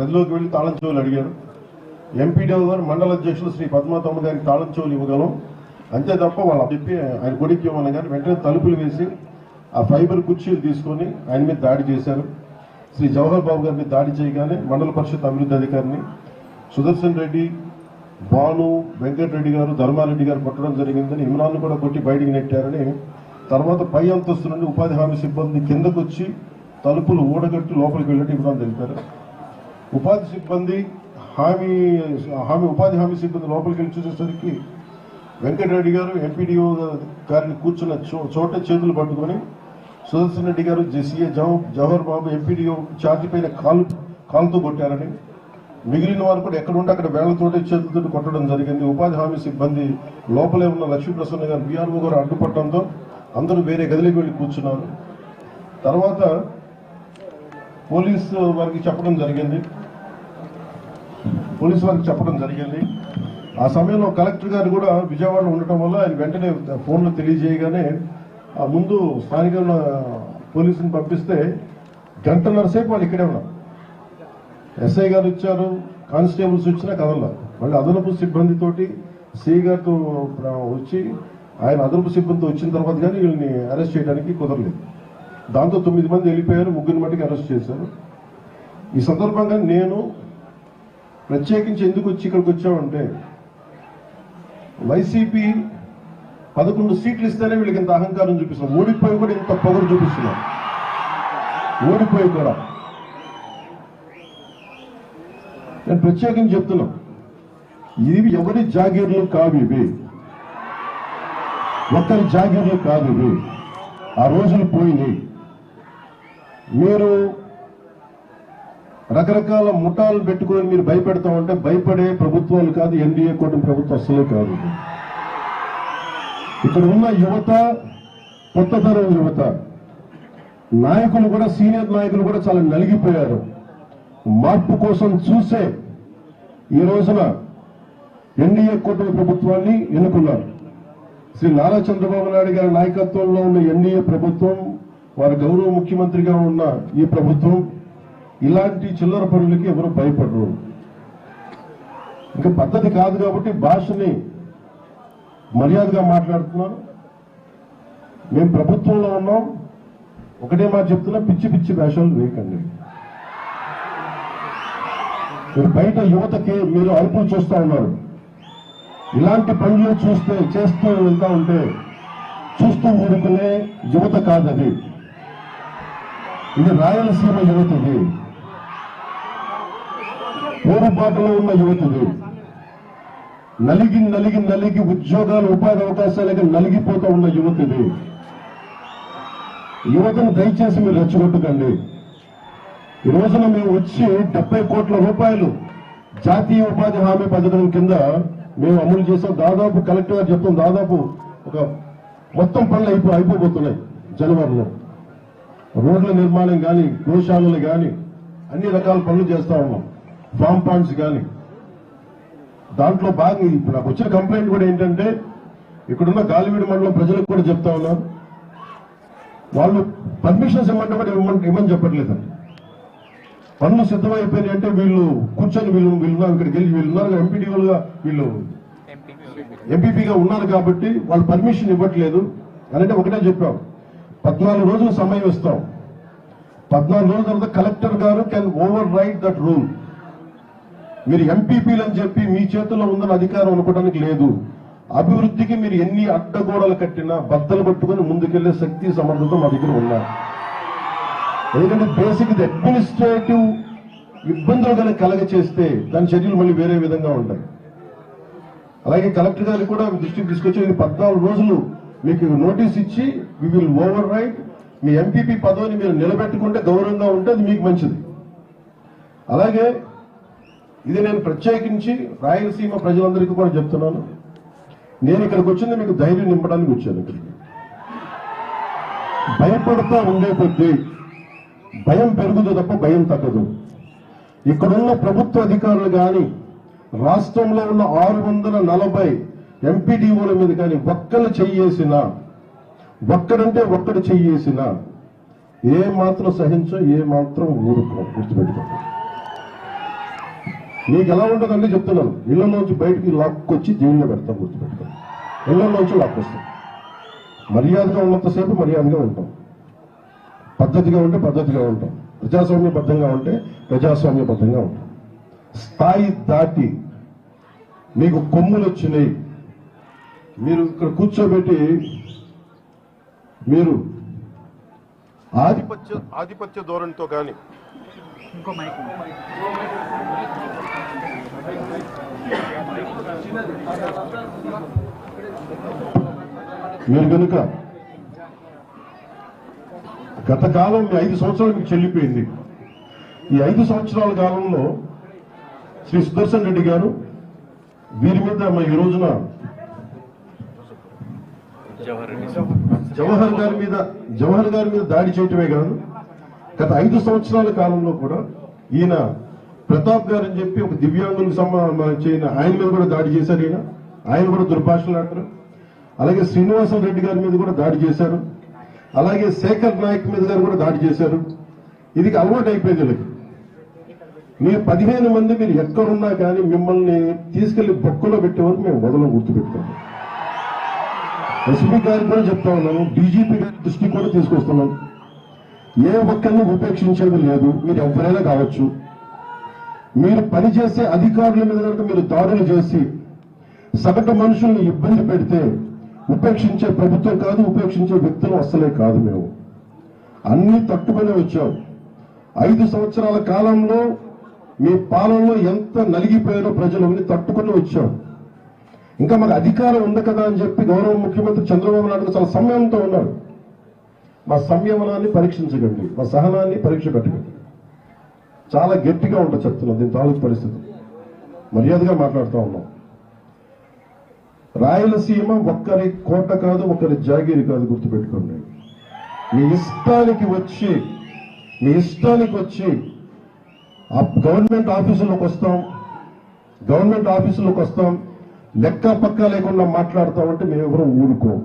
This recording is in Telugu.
గదిలోకి వెళ్ళి తాళం చెవులు అడిగారు. ఎంపీడీఓ గారు మండల అధ్యక్షులు శ్రీ పద్మాతమ్మ గారికి తాళం చెవులు ఇవ్వగలం, అంతే తప్ప వాళ్ళు చెప్పి ఆయన కొడుకు ఇవ్వమని కానీ వెంటనే తలుపులు వేసి ఆ ఫైబర్ కుర్చీలు తీసుకొని ఆయన మీద దాడి చేశారు. శ్రీ జవహర్ బాబు గారిని దాడి చేయగానే మండల పరిషత్ అభివృద్ధి అధికారిని సుదర్శన్ రెడ్డి, భాను, వెంకటరెడ్డి గారు, ధర్మారెడ్డి గారు కొట్టడం జరిగిందని, ఇమ్రాన్ కూడా కొట్టి బయటికి నెట్టారని, తర్వాత పై అంతస్తు నుండి ఉపాధి హామీ సిబ్బంది కిందకు వచ్చి తలుపులు ఊడగట్టి లోపలికి వెళ్ళి ఇమ్రాన్ తెలిపారు. ఉపాధి హామీ సిబ్బంది లోపలికి వెళ్ళి చూసేసరికి వెంకటరెడ్డి గారు ఎంపీడీఓ గారిని కూర్చున్న చోట చేతులు పట్టుకొని సుదర్శన్ రెడ్డి గారు, జెసిఏ జవహర్ బాబు ఎంపీడీఓ ఛార్జీ పైన కాలుతో కొట్టారని, మిగిలిన వారు కూడా ఎక్కడుంటే అక్కడ వేళ్లతోటి చేతులతో కొట్టడం జరిగింది. ఉపాధి హామీ సిబ్బంది లోపలే ఉన్న లక్ష్మీప్రసన్న గారు, బీఆర్ఓ గారు అడ్డుపట్టడంతో అందరూ వేరే గదిలోకి వెళ్ళి కూర్చున్నారు. తర్వాత పోలీసు వారికి చెప్పడం జరిగింది. ఆ సమయంలో కలెక్టర్ గారు కూడా విజయవాడలో ఉండటం వల్ల ఆయన వెంటనే ఫోన్లో తెలియజేయగానే ముందు స్థానిక పోలీసుని పంపిస్తే గంటన్నర సేపు వాళ్ళు ఇక్కడే ఉన్నారు. ఎస్ఐ గారు ఇచ్చారు, కానిస్టేబుల్స్ వచ్చినా కదలా. మళ్ళీ అదనపు సిబ్బందితోటి సిఐ గారితో వచ్చి ఆయన అదనపు సిబ్బందితో వచ్చిన తర్వాత కానీ వీళ్ళని అరెస్ట్ చేయడానికి కుదరలేదు. దాంతో 9 మంది వెళ్ళిపోయారు, 3 మట్టికి అరెస్ట్ చేశారు. ఈ సందర్భంగా నేను ప్రత్యేకించి ఎందుకు ఇక్కడికి వచ్చామంటే, వైసీపీ 11 సీట్లు ఇస్తేనే వీళ్ళకి ఇంత అహంకారం చూపిస్తున్నాం, ఓడిపోయి కూడా ఇంత పొగరు చూపిస్తున్నాం. ఓడిపోయి కూడా నేను ప్రత్యేకించి చెప్తున్నా, ఇవి ఎవరి జాగీర్లు కావు, ఇవి ఒక్కరి జాగీర్లు కాదు, ఇవి ఆ రోజులు పోయినాయి. మీరు రకరకాల ముఠాలు పెట్టుకొని మీరు భయపెడతామంటే భయపడే ప్రభుత్వాలు కాదు, ఎన్డీఏ కూటమి ప్రభుత్వం అసలే కాదు. ఇక్కడ ఉన్న యువత, కొత్త తరం యువత నాయకులు కూడా, సీనియర్ నాయకులు కూడా చాలా నలిగిపోయారు. మార్పు కోసం చూసే ఈ రోజున ఎన్డీఏ కూటమి ప్రభుత్వాన్ని ఎన్నుకున్నారు. శ్రీ నారా చంద్రబాబు నాయుడు గారి నాయకత్వంలో ఉన్న ఎన్డీఏ ప్రభుత్వం, వారి గౌరవ ముఖ్యమంత్రిగా ఉన్న ఈ ప్రభుత్వం ఇలాంటి చిల్లర పనులకి ఎవరు భయపడరు. ఇంకా పద్ధతి కాదు కాబట్టి భాషని మర్యాదగా మాట్లాడుతున్నారు. మేము ప్రభుత్వంలో ఉన్నాం, ఒకటే మాట చెప్తున్నా, పిచ్చి పిచ్చి వేషాలు వేయకండి. మీరు బయట యువతకి మీరు అరుపులు చూస్తూ ఉన్నారు. ఇలాంటి పనులు చేస్తూ వెళ్తా ఉంటే చూస్తూ ఊరుకునే యువత కాదది. ఇది రాయలసీమ యువత, ఇది పోరుబాటులో ఉన్న యువత, ఇది నలిగి ఉద్యోగాలు, ఉపాధి అవకాశాలకి నలిగిపోతూ ఉన్న యువత, ఇది యువతను దయచేసి మీరు రెచ్చగొట్టకండి. ఈ రోజున మేము వచ్చి 70 కోట్ల రూపాయలు జాతీయ ఉపాధి హామీ పథకం కింద మేము అమలు చేసాం. దాదాపు కలెక్టర్ గారు చెప్తాం, దాదాపు ఒక మొత్తం పనులు అయిపోబోతున్నాయి. జనవరిలో రోడ్ల నిర్మాణం కానీ, గోశాలలు కానీ అన్ని రకాల పనులు చేస్తా ఉన్నాం. ఫామ్ పాండ్స్ కానీ దాంట్లో బాగా ఇప్పుడు నాకు వచ్చిన కంప్లైంట్ కూడా ఏంటంటే, ఇక్కడున్న గాలివీడి మండలం ప్రజలకు కూడా చెప్తా ఉన్నారు, వాళ్ళు పర్మిషన్స్ ఇవ్వమంటే కూడా ఇవ్వమని చెప్పట్లేదండి. పనులు సిద్ధమైపోయినాయి అంటే వీళ్ళు కూర్చొని వీళ్ళు ఇక్కడికి వెళ్ళి వీళ్ళు ఉన్నారు ఎంపీడీఓలుగా, వీళ్ళు ఎంపీపీగా ఉన్నారు కాబట్టి వాళ్ళు పర్మిషన్ ఇవ్వట్లేదు అంటే ఒకటే చెప్పాం, 14 రోజులు సమయం ఇస్తాం. 14 రోజుల తర్వాత కలెక్టర్ గారు can over right that rule. మీరు ఎంపీపీలు అని చెప్పి మీ చేతుల్లో ఉందని అధికారం అనుకోవడానికి లేదు. అభివృద్ధికి మీరు ఎన్ని అడ్డగోడలు కట్టినా బద్దలు పట్టుకుని ముందుకెళ్లే శక్తి, సమర్థత మా దగ్గర ఉన్నారు. ఎందుకంటే బేసిక్ ఇది అడ్మినిస్ట్రేటివ్ ఇబ్బందులు కనుక కలగ చేస్తే దాని చర్యలు మళ్ళీ వేరే విధంగా ఉంటాయి. అలాగే కలెక్టర్ గారికి కూడా దృష్టికి తీసుకొచ్చి 14 రోజులు మీకు నోటీస్ ఇచ్చి వి విల్ ఓవర్ రైట్, మీ ఎంపీపీ పదవిని మీరు నిలబెట్టుకుంటే గౌరవంగా ఉంటే అది మీకు మంచిది. అలాగే ఇది నేను ప్రత్యేకించి రాయలసీమ ప్రజలందరికీ కూడా చెప్తున్నాను, నేను ఇక్కడికి వచ్చింది మీకు ధైర్యం నింపడానికి వచ్చాను. ఇక్కడికి భయపడుతూ ఉండే కొద్దీ భయం పెరుగుతుంది తప్ప భయం తగ్గదు. ఇక్కడున్న ప్రభుత్వ అధికారులు కానీ, రాష్ట్రంలో ఉన్న 640 ఎంపీడీఓల మీద కానీ ఒక్కరు చెయ్యేసినా, ఒక్కడంటే ఒక్కడు చెయ్యేసినా ఏ మాత్రం సహించో, ఏ మాత్రం ఊరుకో, గుర్తుపెట్టుకోండి. నీకు ఎలా ఉంటుందంటే చెప్తున్నాను, ఇళ్లలోంచి బయటికి లాక్కొచ్చి జైల్లో పెడతాం, గుర్తుపెట్టుకోండి. ఇళ్లలోంచి లాక్కొస్తాం. మర్యాదగా ఉన్నంతసేపు మర్యాదగా ఉంటాం, పద్ధతిగా ఉంటే పద్ధతిగా ఉంటాం, ప్రజాస్వామ్యబద్ధంగా ఉంటే ప్రజాస్వామ్యబద్ధంగా ఉంటాం. స్థాయి దాటి మీకు కొమ్ములు వచ్చినాయి, మీరు ఇక్కడ కూర్చోబెట్టి మీరు ఆధిపత్య ధోరణితో కానీ మీరు కనుక గత కాలం మీ 5 సంవత్సరాలు మీకు చెల్లిపోయింది. ఈ 5 సంవత్సరాల కాలంలో శ్రీ సుదర్శన్ రెడ్డి గారు వీరి మీద ఈ రోజున జవహర్ గారి మీద దాడి చేయటమే కాదు, గత 5 సంవత్సరాల కాలంలో కూడా ఈయన ప్రతాప్ గారు అని చెప్పి ఒక దివ్యాంగులకు సంబంధించిన ఆయన మీద కూడా దాడి చేశారు. ఆయన కూడా దుర్భాషలాడతారు. అలాగే శ్రీనివాసన్ రెడ్డి గారి మీద కూడా దాడి చేశారు. అలాగే శేఖర్ నాయక్ మీద గారు కూడా దాడి చేశారు. ఇది అలవాటు అయిపోయింది వీళ్ళకి. మీరు 15 మంది మీరు ఎక్కడున్నా కానీ మిమ్మల్ని తీసుకెళ్లి బొక్కలో పెట్టే వరకు మేము వదలం, గుర్తుపెట్టుకోండి. ఎస్పీ గారికి కూడా చెప్తా ఉన్నాను, డీజీపీ గారి దృష్టికి కూడా తీసుకొస్తున్నాం. ఏ ఒక్కరిని ఉపేక్షించేది లేదు. మీరు ఎవరైనా కావచ్చు. మీరు పనిచేసే అధికారుల మీద కనుక మీరు దాడులు చేసి సగటు మనుషుల్ని ఇబ్బంది పెడితే ఉపేక్షించే ప్రభుత్వం కాదు, ఉపేక్షించే వ్యక్తులు అస్సలే కాదు. మేము అన్ని తట్టుకునే వచ్చాం. 5 సంవత్సరాల కాలంలో మీ పాలనలో ఎంత నలిగిపోయారో ప్రజలు అన్ని తట్టుకుని వచ్చాం. ఇంకా మాకు అధికారం ఉంది కదా అని చెప్పి గౌరవ ముఖ్యమంత్రి చంద్రబాబు నాయుడు చాలా సంయమనంతో ఉన్నారు. మా సంయమనాన్ని పరీక్షించకండి, మా సహనాన్ని పరీక్ష పెట్టకండి. చాలా గట్టిగా ఉంటుంది చెప్తున్నాం. దీని తాలూకు పరిస్థితి మర్యాదగా మాట్లాడుతూ ఉన్నాం. రాయలసీమ ఒక్కరి కోట కాదు, ఒక్కరి జాగీరి కాదు, గుర్తుపెట్టుకోండి. మీ ఇష్టానికి వచ్చి ఆ గవర్నమెంట్ ఆఫీసులోకి వస్తాం, లెక్క పక్క లేకుండా మాట్లాడతామంటే మేము ఎవరూ ఊరుకోం.